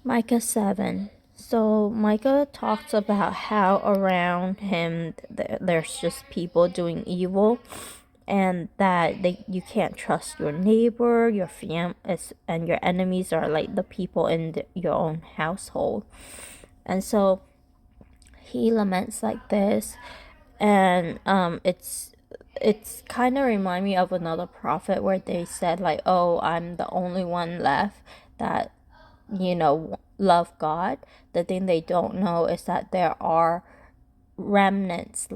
Micah 7. So Micah talks about how around him there's just people doing evil, and that you can't trust your neighbor, your and your enemies are like the people in your own household. And so he laments like this, and it's kind of remind me of another prophet where they said like, oh, I'm the only one left that love God. The thing they don't know is that there are remnants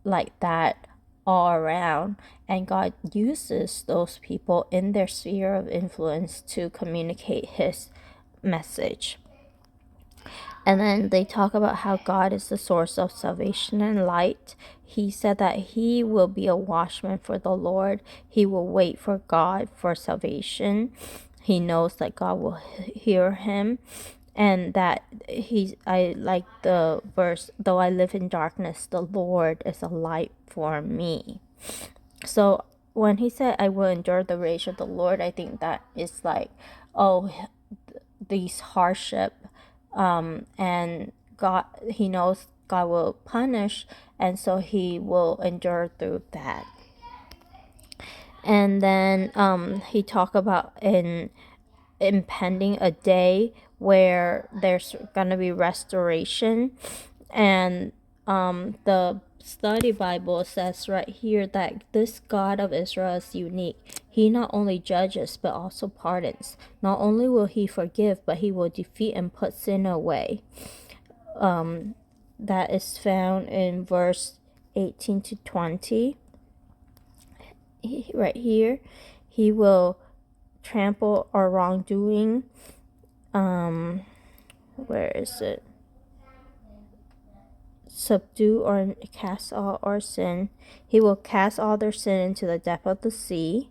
like that all around, and God uses those people in their sphere of influence to communicate his message. And then they talk about how God is the source of salvation and light. He said that he will be a watchman for the Lord. He will wait for God for salvation. He knows that God will hear him. And that I like the verse, though I live in darkness, the Lord is a light for me. So when he said, I will endure the rage of the Lord, I think that is like, oh, these hardship, and God, he knows God will punish, and so he will endure through that. And then he talked about impending a day where there's gonna be restoration, and the study Bible says right here that this God of Israel is unique. He not only judges but also pardons. Not only will he forgive, but he will defeat and put sin away. That is found in verse 18 to 20. Right here, he will trample our wrongdoing. Where is it? Subdue or cast all our sin. He will cast all their sin into the depth of the sea.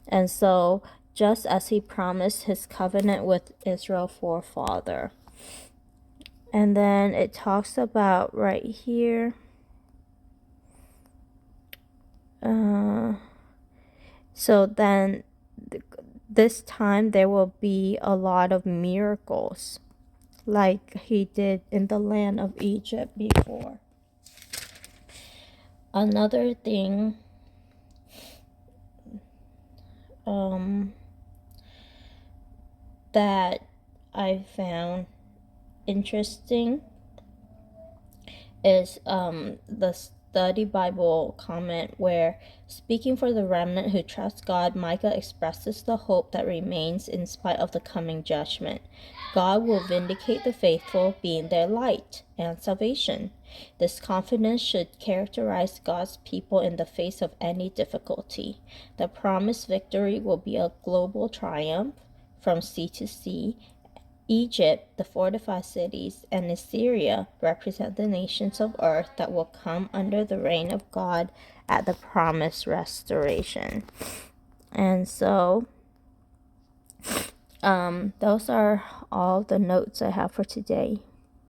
And so, just as he promised his covenant with Israel forefather. And then it talks about right here. So then, this time there will be a lot of miracles, like he did in the land of Egypt before. Another thing that I found interesting is the study Bible comment where, speaking for the remnant who trust God, Micah expresses the hope that remains in spite of the coming judgment. God will vindicate the faithful, being their light and salvation. This confidence should characterize God's people in the face of any difficulty. The promised victory will be a global triumph from sea to sea. Egypt, the fortified cities, and Assyria represent the nations of earth that will come under the reign of God at the promised restoration. And so, those are all the notes I have for today.